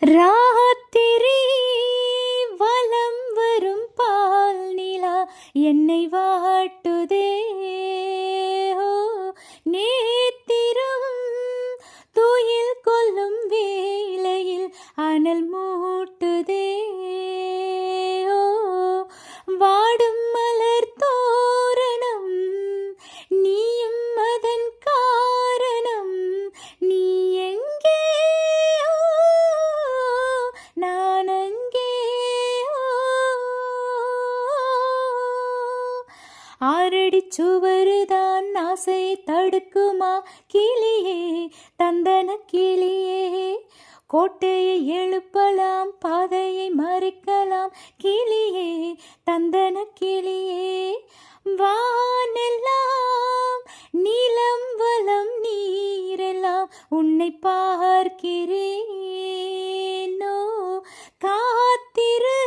ராத்திரி வலம் வரும் பால் நிலா என்னை வாட்டுதே. ஓ, நேத்திரம் துயில் கொள்ளும் வேளையில் அனல் மூட்டுதே. ஓ, வாடும் மலர் தோரணம் நீயும் அதன் காரணம். நீ எங்கே? நான் அங்கே. ஆறடி சுவருதான் ஆசையை தடுக்குமா கிளியே, தந்தன கிளியே. கோட்டையை எழுப்பலாம், பாதையை மறைக்கலாம் கிளியே, தந்தன கிளியே. வானெல்லாம் நீலம் வலம் நீரெல்லாம் உன்னை பார்க்கிறேனோ. காத்திரு,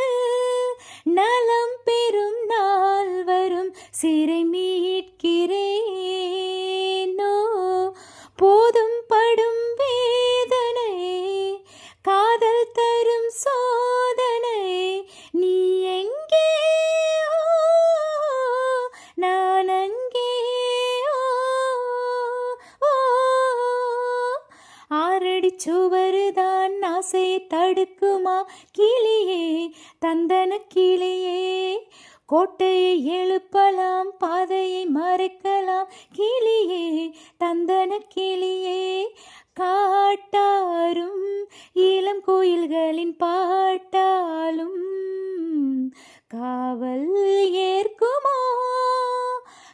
நலம் பெறும் நாள் வரும், சிறை மீட்கிறேனோ. போதும் படும் வேதனை, காதல் தரும் சோதனை. நீ எங்கே? நான் அங்கே. ஆறடி சுவருதான் ஆசையை தடுக்குமா கிளியே, தந்தன கிளியே. கோட்டையை எழுப்பலாம், பாதையை மறைக்கலாம் கிளியே, தந்தன கிளியே. காட்டாரும் இளம் கோயில்களின் பாட்டாலும் காவல் ஏற்குமோ,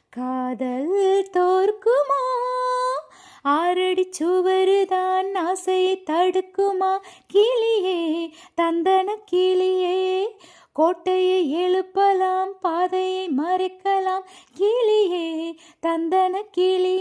காதல் தோற்குமோ. ஆறடி சுவருதான் ஆசையை தடுக்குமா கிளியே, தந்தன கிளியே. கோட்டையை எழுப்பலாம், பாதையை மறைக்கலாம் கிளியே, தந்தன கிளி.